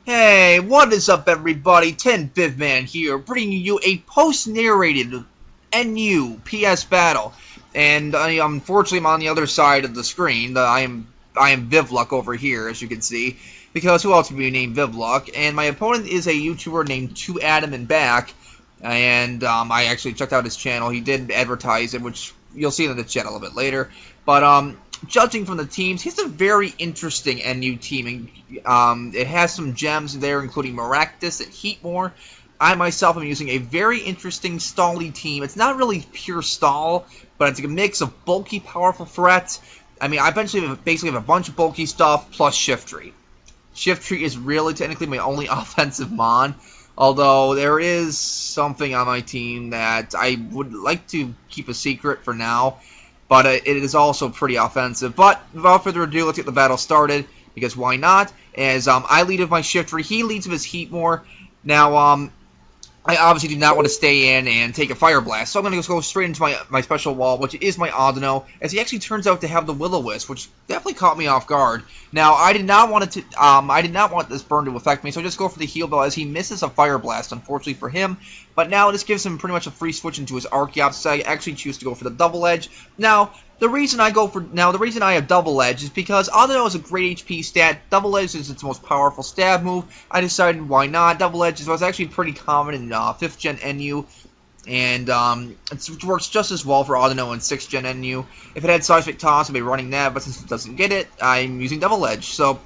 Hey, what is up everybody? 10BivMan here, bringing you a post-narrated NU PS battle. And unfortunately I'm on the other side of the screen. I am Vivluck over here, as you can see. Because who else would be named Vivluck? And my opponent is a YouTuber named 2Adam and Back. And I actually checked out his channel. He did advertise it, which you'll see in the chat a little bit later. But judging from the teams, he's a very interesting NU team. And, it has some gems there, including Maractus and Heatmore. I myself am using a very interesting stally team. It's not really pure stall, but it's a mix of bulky, powerful threats. I mean, I basically have a bunch of bulky stuff plus Shiftry. Shiftry is really technically my only offensive mon. Although there is something on my team that I would like to keep a secret for now. But it is also pretty offensive. But without further ado, let's get the battle started. Because why not? As I lead with my Shiftry, he leads with his Heatmore. Now, I obviously do not want to stay in and take a Fire Blast. So I'm going to just go straight into my special wall, which is my Audino. As he actually turns out to have the Will-O-Wisp, which definitely caught me off guard. Now, I did not want this burn to affect me, so I just go for the Heal Bell as he misses a Fire Blast, unfortunately for him. But now this gives him pretty much a free switch into his Archeops, so I actually choose to go for the Double Edge. Now, the reason I have Double Edge is because Audino is a great HP stat. Double Edge is its most powerful stab move. I decided why not. Double Edge was actually pretty common in 5th Gen NU. And it works just as well for Audino in 6th Gen NU. If it had Seismic Toss, I'd be running that, but since it doesn't get it, I'm using Double Edge. So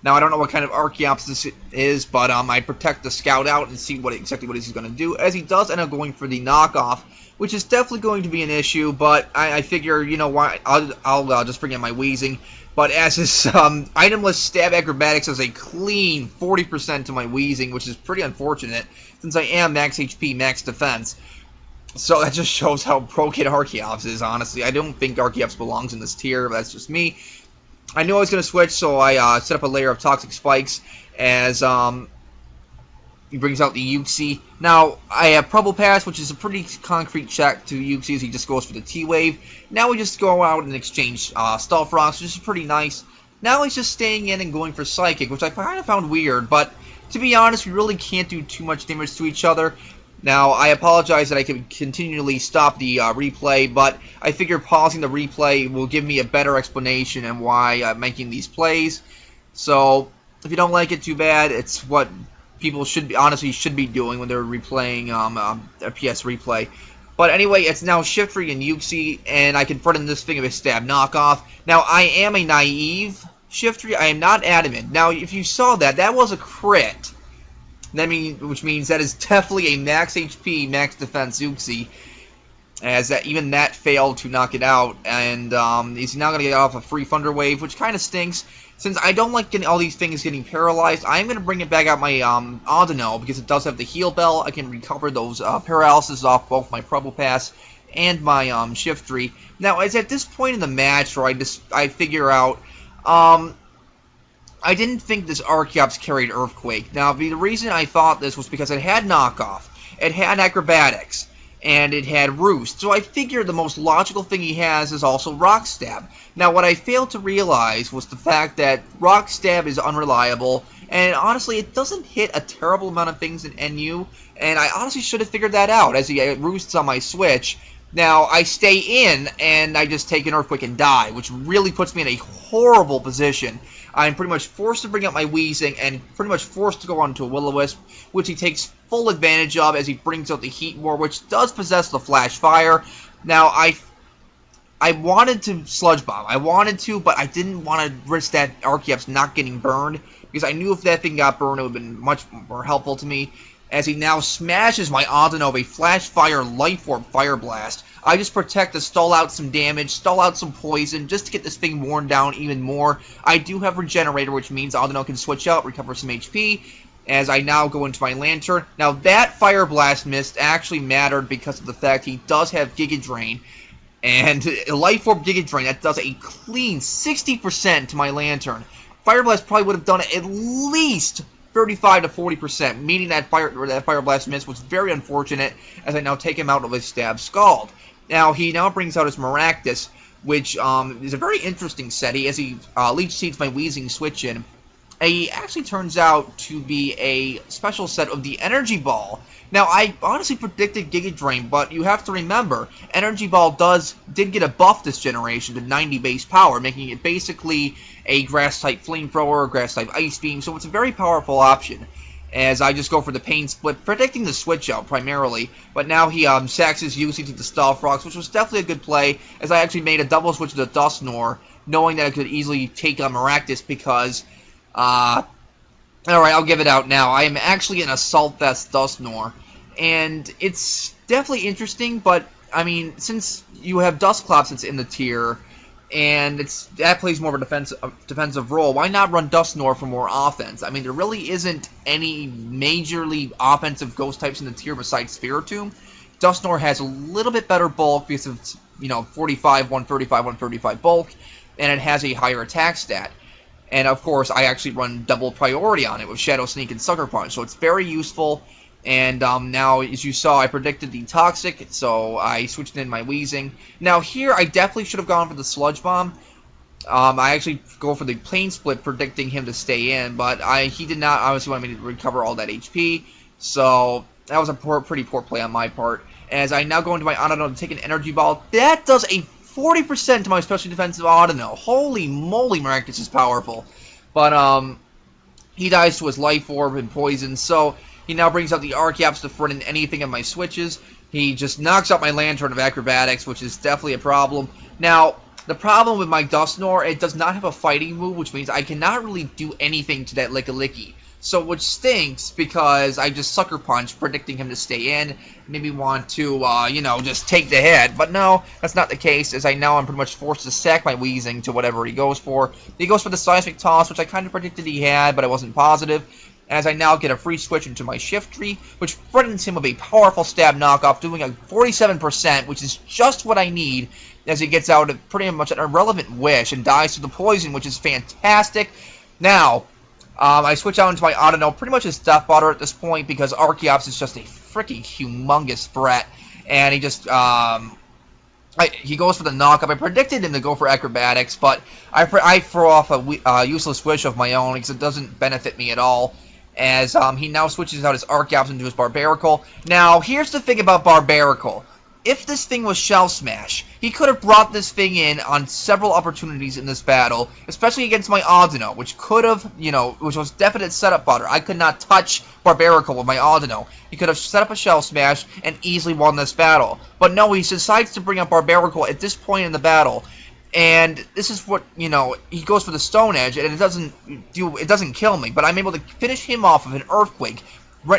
now I don't know what kind of Archeops this is, but I protect the Scout out and see exactly what he's going to do. As he does end up going for the knockoff, which is definitely going to be an issue, but I figure, you know what, I'll just bring in my Wheezing. But as his itemless Stab Acrobatics has a clean 40% to my Wheezing, which is pretty unfortunate, since I am max HP, max defense. So that just shows how broken Archeops is, honestly. I don't think Archeops belongs in this tier, but that's just me. I knew I was going to switch, so I set up a layer of Toxic Spikes as he brings out the Uxie. Now, I have Purple Pass, which is a pretty concrete check to Uxie as he just goes for the T-Wave. Now we just go out and exchange Stealth Rocks, which is pretty nice. Now he's just staying in and going for Psychic, which I kind of found weird, but to be honest, we really can't do too much damage to each other. Now, I apologize that I can continually stop the replay, but I figure pausing the replay will give me a better explanation on why I'm making these plays. So, if you don't like it, too bad. It's what people should be doing when they're replaying a PS replay. But anyway, it's now Shiftry and Uxie, and I can front in this thing of a Stab knockoff. Now, I am a naive Shiftry. I am not adamant. Now, if you saw that, that was a crit. Which means that is definitely a max HP, max defense Uxie, as even that failed to knock it out, and he's now going to get off a free Thunder Wave, which kind of stinks. Since I don't like all these things getting paralyzed, I'm going to bring it back out my Audino, because it does have the Heal Bell. I can recover those paralysis off both my Purple Pass and my Shiftry. Now, it's at this point in the match where I figure out I didn't think this Archeops carried Earthquake. Now, the reason I thought this was because it had Knockoff, it had Acrobatics, and it had Roost. So I figured the most logical thing he has is also Rock Stab. Now, what I failed to realize was the fact that Rock Stab is unreliable, and honestly, it doesn't hit a terrible amount of things in NU, and I honestly should have figured that out, as he roosts on my Switch. Now, I stay in, and I just take an Earthquake and die, which really puts me in a horrible position. I'm pretty much forced to bring up my Wheezing, and pretty much forced to go on to a Will-O-Wisp, which he takes full advantage of as he brings out the Heatmore, which does possess the Flash Fire. Now, I wanted to Sludge Bomb. I wanted to, but I didn't want to risk that Archeops not getting burned, because I knew if that thing got burned, it would have been much more helpful to me. As he now smashes my Audino with a Flash Fire Life Orb Fire Blast. I just protect to stall out some damage, stall out some poison, just to get this thing worn down even more. I do have Regenerator, which means Audino can switch out, recover some HP, as I now go into my Lantern. Now, that Fire Blast mist actually mattered because of the fact he does have Giga Drain, and Life Orb Giga Drain, that does a clean 60% to my Lantern. Fire Blast probably would have done it at least 35 to 40%, meaning that Fire Blast miss was very unfortunate, as I now take him out of his Stab Scald. Now, he now brings out his Maractus, which is a very interesting set. As he Leech Seeds my Wheezing switch in, it actually turns out to be a special set of the Energy Ball. Now, I honestly predicted Giga Drain, but you have to remember, Energy Ball did get a buff this generation to 90 base power, making it basically a Grass-type Flamethrower, Grass-type Ice Beam, so it's a very powerful option. As I just go for the Pain Split, predicting the switch out primarily, but now he sacks his usage to the Stall Frogs, which was definitely a good play, as I actually made a double switch to the Dusknoir, knowing that I could easily take on Maractus because... Alright, I'll give it out now. I am actually an Assault Vest Dusknoir, and it's definitely interesting, but, I mean, since you have Dusclops that's in the tier, and that plays more of a defensive role, why not run Dusknoir for more offense? I mean, there really isn't any majorly offensive ghost types in the tier besides Spiritomb. Dusknoir has a little bit better bulk because of, 45, 135, 135 bulk, and it has a higher attack stat. And, of course, I actually run double priority on it with Shadow Sneak and Sucker Punch, so it's very useful. And now, as you saw, I predicted the Toxic, so I switched in my Weezing. Now, here, I definitely should have gone for the Sludge Bomb. I actually go for the Plane Split, predicting him to stay in, but he did not obviously want me to recover all that HP, so that was a pretty poor play on my part. As I now go into my Audino to take an Energy Ball, that does a 40% to my special defensive Audino. Holy moly, Maractus is powerful. But, he dies to his Life Orb and Poison, so he now brings out the Archeops to front in anything of my switches. He just knocks out my Lantern of Acrobatics, which is definitely a problem. Now, the problem with my Dusknoir, it does not have a fighting move, which means I cannot really do anything to that Lickilicky. So, which stinks, because I just Sucker Punch, predicting him to stay in. Maybe want to, just take the hit. But no, that's not the case, as I'm pretty much forced to sack my Weezing to whatever he goes for. He goes for the Seismic Toss, which I kind of predicted he had, but I wasn't positive. As I now get a free switch into my Shiftry, which threatens him with a powerful stab knockoff, doing a 47%, which is just what I need, as he gets out of pretty much an irrelevant Wish and dies to the Poison, which is fantastic. Now, I switch out into my Audino, pretty much as Death Butter at this point, because Archeops is just a freaking humongous threat, and he just, he goes for the knockup. I predicted him to go for Acrobatics, but I throw off a useless Wish of my own, because it doesn't benefit me at all, as he now switches out his Archeops into his Barbaracle. Now, here's the thing about Barbaracle. If this thing was Shell Smash, he could have brought this thing in on several opportunities in this battle, especially against my Audino, which could have, which was definite setup butter. I could not touch Barbaracle with my Audino. He could have set up a Shell Smash and easily won this battle. But no, he decides to bring up Barbaracle at this point in the battle. And this is what, he goes for the Stone Edge, and it doesn't kill me, but I'm able to finish him off with an Earthquake,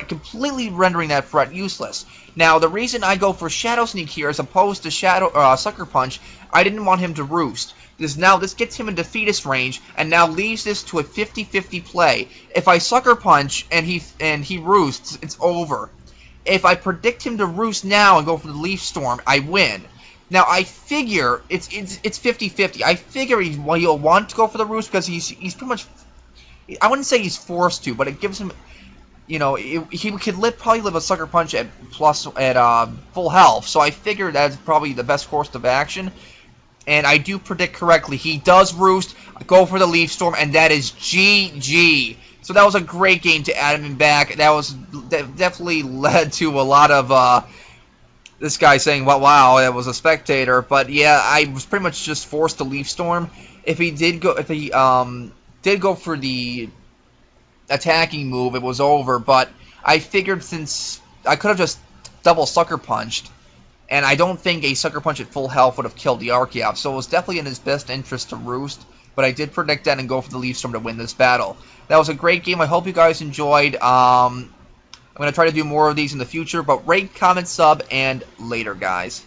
completely rendering that threat useless. Now, the reason I go for Shadow Sneak here as opposed to Sucker Punch, I didn't want him to roost. This gets him in defeatist range, and now leaves this to a 50-50 play. If I Sucker Punch and he roosts, it's over. If I predict him to roost now and go for the Leaf Storm, I win. Now, I figure it's 50-50. I figure he'll want to go for the roost because he's pretty much... I wouldn't say he's forced to, but it gives him... he could probably live a Sucker Punch at full health, so I figure that's probably the best course of action. And I do predict correctly. He does roost, go for the Leaf Storm, and that is GG. So that was a great game to add him back. That definitely led to a lot of this guy saying, "Well, wow, that was a spectator." But yeah, I was pretty much just forced to Leaf Storm. If he did go for the attacking move, it was over, but I figured since I could have just double Sucker Punched, and I don't think a Sucker Punch at full health would have killed the Archeops, so it was definitely in his best interest to roost, but I did predict that and go for the Leaf Storm to win this battle. That was a great game. I hope you guys enjoyed. I'm going to try to do more of these in the future, but rate, comment, sub, and later, guys.